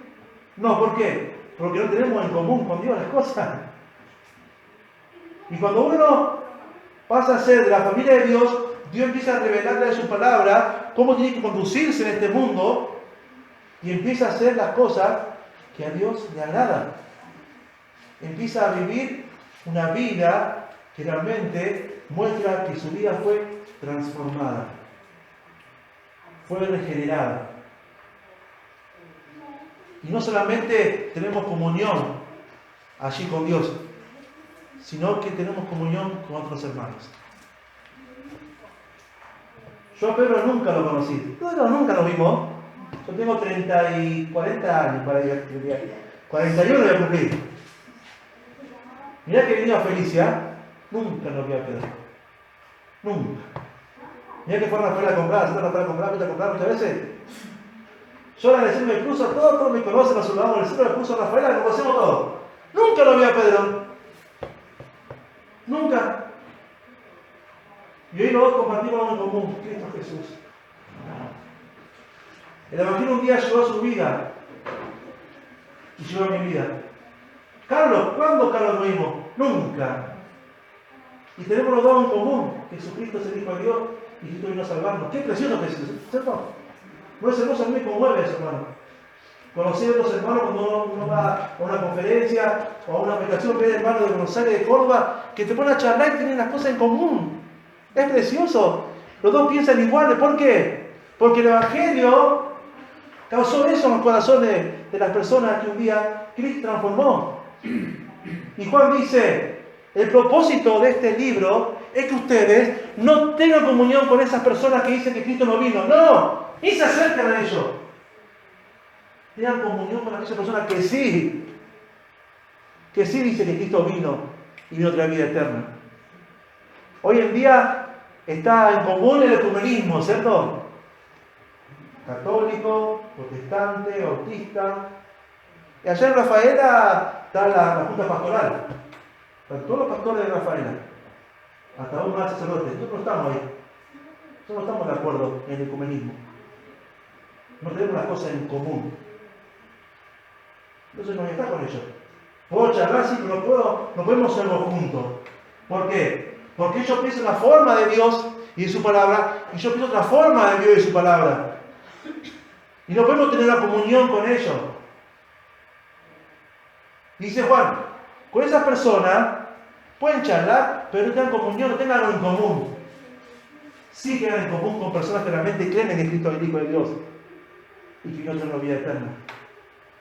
No, ¿por qué? Porque no tenemos en común con Dios las cosas. Y cuando uno pasa a ser de la familia de Dios, Dios empieza a revelarle de su palabra cómo tiene que conducirse en este mundo y empieza a hacer las cosas que a Dios le agradan. Empieza a vivir una vida que realmente muestra que su vida fue transformada, fue regenerada. Y no solamente tenemos comunión allí con Dios, sino que tenemos comunión con otros hermanos. Yo a Pedro nunca lo conocí, nunca lo vimos. Yo tengo 30 y 40 años, 41 voy a cumplir. Mirá que vino a Felicia, nunca lo vi a Pedro. Nunca. Mirá que fue a Rafael a comprar, se Rafael a comprar muchas veces. Yo en el centro me cruzo, todos me conocen, nos saludamos en el centro, me cruzo a Rafael, lo conocemos todos. Nunca lo vi a Pedro. Nunca. Y hoy los dos compartimos algo en común, Cristo Jesús. El Evangelio un día llegó a su vida y llegó a mi vida. Carlos, ¿cuándo Carlos lo vimos? Nunca. Y tenemos los dos en común. Jesucristo es el Hijo de Dios y Cristo vino a salvarnos. Qué precioso que es eso, ¿cierto? No es hermoso, a mí me conmueve eso, hermano. Conocer a otros hermanos cuando uno va a una conferencia o a una predicación, ve hermanos de Buenos Aires, de Córdoba, que te ponen a charlar y tienen las cosas en común. Es precioso. Los dos piensan igual. ¿Por qué? Porque el Evangelio causó eso en los corazones de las personas que un día Cristo transformó. Y Juan dice, el propósito de este libro es que ustedes no tengan comunión con esas personas que dicen que Cristo no vino. No, ni se acercan a ellos. Tengan comunión con aquellas personas que sí dice que Cristo vino y vino a traer vida eterna. Hoy en día está en común el ecumenismo, ¿cierto? Católico, protestante, bautista. Y allá en Rafaela está la junta pastoral. Están todos los pastores de Rafaela. Hasta un más sacerdote. Nosotros no estamos ahí. Nosotros no estamos de acuerdo en el ecumenismo. No tenemos las cosas en común. Entonces no voy a estar con ellos. Puedo charlar, sí, pero no podemos hacerlo juntos. ¿Por qué? Porque ellos piensan la forma de Dios y de su palabra, y yo pienso otra forma de Dios y de su palabra. Y no podemos tener una comunión con ellos. Dice Juan, con esas personas pueden charlar, pero no tengan comunión, no tengan algo en común. Sí quedan en común con personas que realmente creen en que Cristo es el Hijo de Dios y que no tienen vida eterna.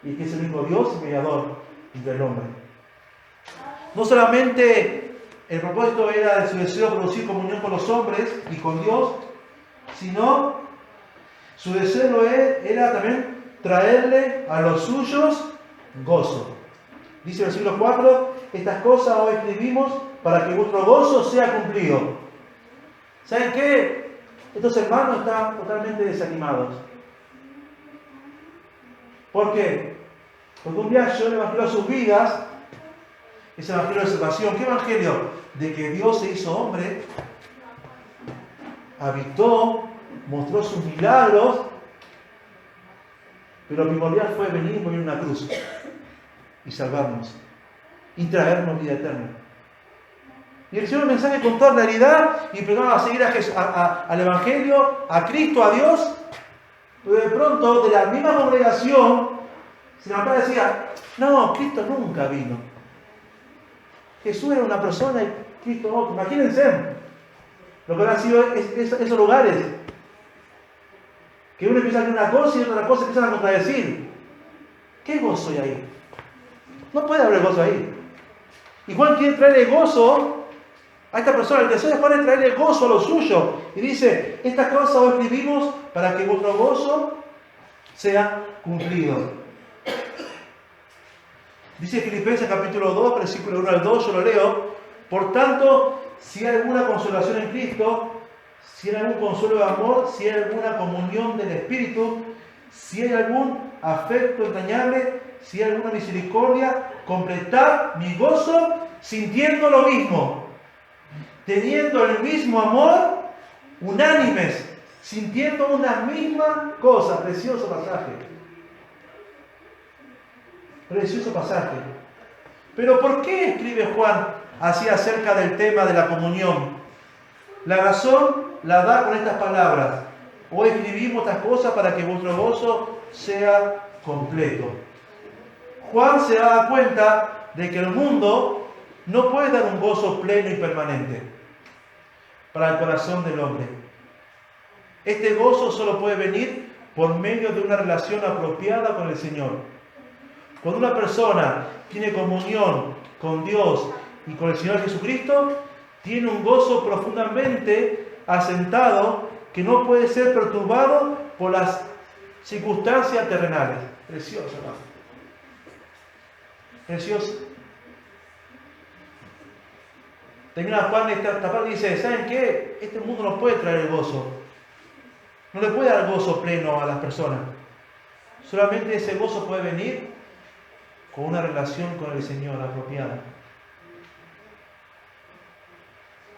Y que es el único Dios y mediador entre el hombre. No solamente el propósito era de su deseo de producir comunión con los hombres y con Dios, sino su deseo era también traerle a los suyos gozo. Dice el versículo 4, estas cosas os escribimos para que vuestro gozo sea cumplido. ¿Saben qué? Estos hermanos están totalmente desanimados. ¿Por qué? Porque un día llegó el Evangelio a sus vidas, ese Evangelio de salvación. ¿Qué Evangelio? De que Dios se hizo hombre, habitó, mostró sus milagros, pero lo primordial fue venir y morir en una cruz y salvarnos y traernos vida eterna. Y el Señor mensaje con toda claridad y empezamos a seguir al Evangelio, a Cristo, a Dios. Pero de pronto, de la misma congregación, se levantaba y decía, no, Cristo nunca vino. Jesús era una persona y Cristo otro. Imagínense lo que han sido esos lugares. Que uno empieza a hacer una cosa y otra cosa empiezan a contradecir. ¿Qué gozo hay ahí? No puede haber gozo ahí. Y Juan quiere traerle gozo a esta persona. El deseo de Juan es traerle gozo a lo suyo. Y dice, estas cosas os escribimos para que vuestro gozo sea cumplido. Dice Filipenses capítulo 2, versículo 1 al 2, yo lo leo. Por tanto, si hay alguna consolación en Cristo, si hay algún consuelo de amor, si hay alguna comunión del Espíritu, si hay algún afecto entrañable, si hay alguna misericordia, completad mi gozo sintiendo lo mismo, teniendo el mismo amor, unánimes, sintiendo una misma cosa. Precioso pasaje. Precioso pasaje. Pero ¿por qué escribe Juan así acerca del tema de la comunión? La razón la da con estas palabras. Hoy escribimos estas cosas para que vuestro gozo sea completo. Juan se da cuenta de que el mundo no puede dar un gozo pleno y permanente para el corazón del hombre. Este gozo solo puede venir por medio de una relación apropiada con el Señor. Cuando una persona tiene comunión con Dios y con el Señor Jesucristo, tiene un gozo profundamente asentado que no puede ser perturbado por las circunstancias terrenales. Precioso, hermano. Precioso. Termina Juan esta parte y dice, ¿saben qué? Este mundo no puede traer el gozo. No le puede dar gozo pleno a las personas. Solamente ese gozo puede venir con una relación con el Señor apropiada.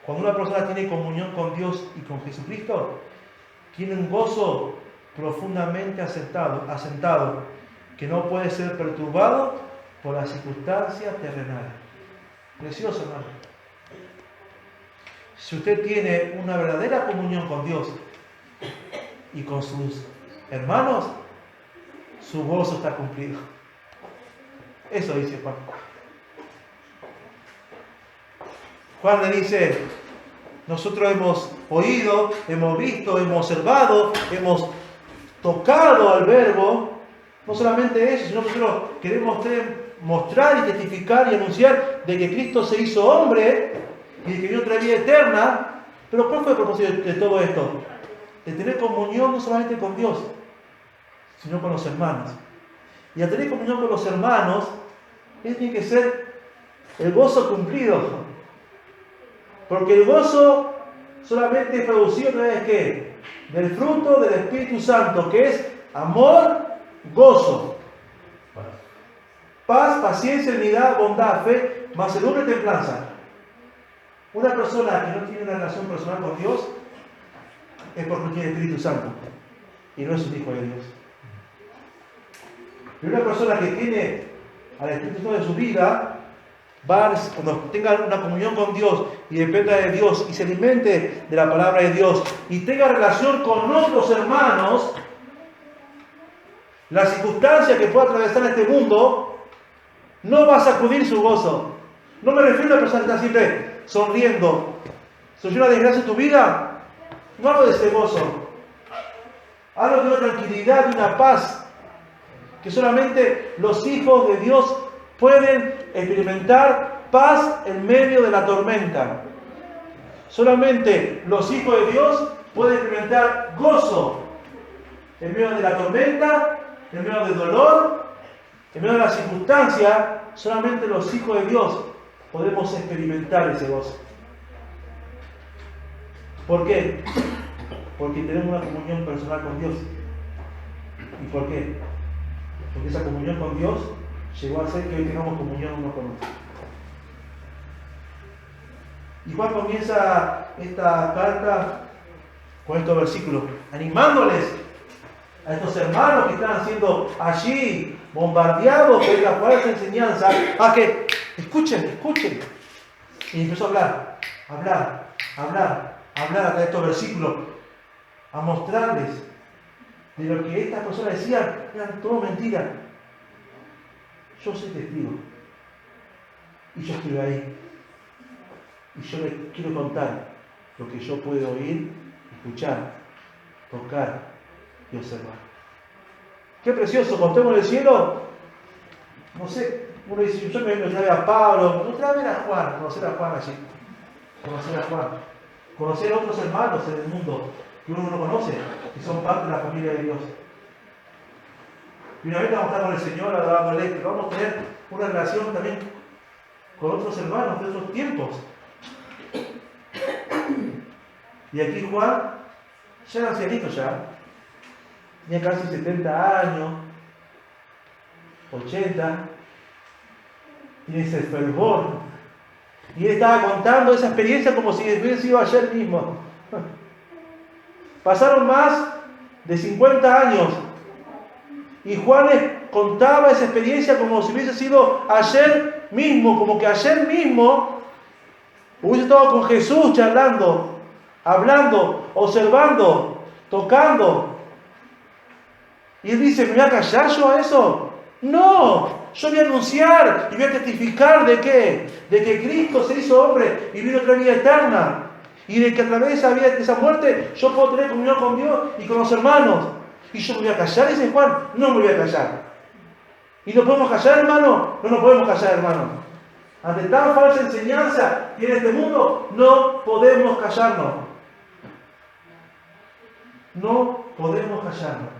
Cuando una persona tiene comunión con Dios y con Jesucristo, tiene un gozo profundamente asentado, que no puede ser perturbado por las circunstancias terrenales. Precioso, hermano. Si usted tiene una verdadera comunión con Dios y con sus hermanos, su gozo está cumplido. Eso dice Juan. Juan le dice, nosotros hemos oído, hemos visto, hemos observado, hemos tocado al Verbo. No solamente eso, sino que nosotros queremos mostrar y testificar y anunciar de que Cristo se hizo hombre y de que vino otra vida eterna. Pero ¿cuál fue el propósito de todo esto? De tener comunión no solamente con Dios, sino con los hermanos. Y al tener comunión con los hermanos, tiene que ser el gozo cumplido. Porque el gozo solamente es producido a través de ¿qué? Del fruto del Espíritu Santo, que es amor, gozo, paz, paciencia, unidad, bondad, fe, mansedumbre y templanza. Una persona que no tiene una relación personal con Dios es porque no tiene Espíritu Santo y no es un hijo de Dios. Y una persona que tiene al Espíritu Santo de su vida, cuando tenga una comunión con Dios y dependa de Dios y se alimente de la palabra de Dios y tenga relación con otros hermanos, la circunstancia que pueda atravesar este mundo no va a sacudir su gozo. No me refiero a una persona que está siempre sonriendo. Si hay una desgracia en tu vida, no hablo de ese gozo. Hablo de una tranquilidad, de una paz que solamente los hijos de Dios pueden experimentar paz en medio de la tormenta. Solamente los hijos de Dios pueden experimentar gozo en medio de la tormenta, en medio del dolor, en medio de la circunstancia. Solamente los hijos de Dios podemos experimentar ese gozo. ¿Por qué? Porque tenemos una comunión personal con Dios. ¿Y por qué? Porque esa comunión con Dios llegó a ser que hoy tengamos comunión uno con otro. Y Juan comienza esta carta con estos versículos, animándoles a estos hermanos que están siendo allí bombardeados por la falsa enseñanza, a que escuchen. Y empezó a hablar hasta estos versículos, a mostrarles de lo que estas personas decían, eran todo mentira. Yo soy testigo. Y yo estuve ahí. Y yo les quiero contar lo que yo puedo oír, escuchar, tocar y observar. Qué precioso, cuando estemos en el cielo, no sé, uno dice, yo me trae a Pablo, no trae a Juan, conocer a Juan allí. Conocer a otros hermanos en el mundo que uno no conoce, que son parte de la familia de Dios. Y una vez vamos a estar con el Señor adorándole, pero vamos a tener una relación también con otros hermanos de otros tiempos. Y aquí Juan, ya era ancianito tenía casi 70 años, 80, tiene ese fervor. Y él estaba contando esa experiencia como si hubiera sido ayer mismo. Pasaron más de 50 años. Y Juan les contaba esa experiencia como si hubiese sido ayer mismo, como que ayer mismo hubiese estado con Jesús charlando, hablando, observando, tocando. Y él dice, ¿me voy a callar yo a eso? No, yo voy a anunciar y voy a testificar ¿de qué? De que Cristo se hizo hombre y vino a traer vida eterna. Y de que a través de esa muerte yo puedo tener comunión con Dios y con los hermanos. ¿Y yo me voy a callar? Dice Juan, no me voy a callar. ¿Y nos podemos callar, hermano? No nos podemos callar, hermano. Ante tan falsa enseñanza y en este mundo, no podemos callarnos. No podemos callarnos.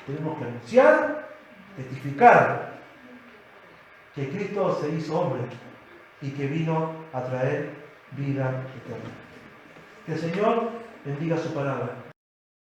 Tenemos que anunciar, testificar que Cristo se hizo hombre y que vino a traer vida eterna. Que el Señor bendiga su palabra.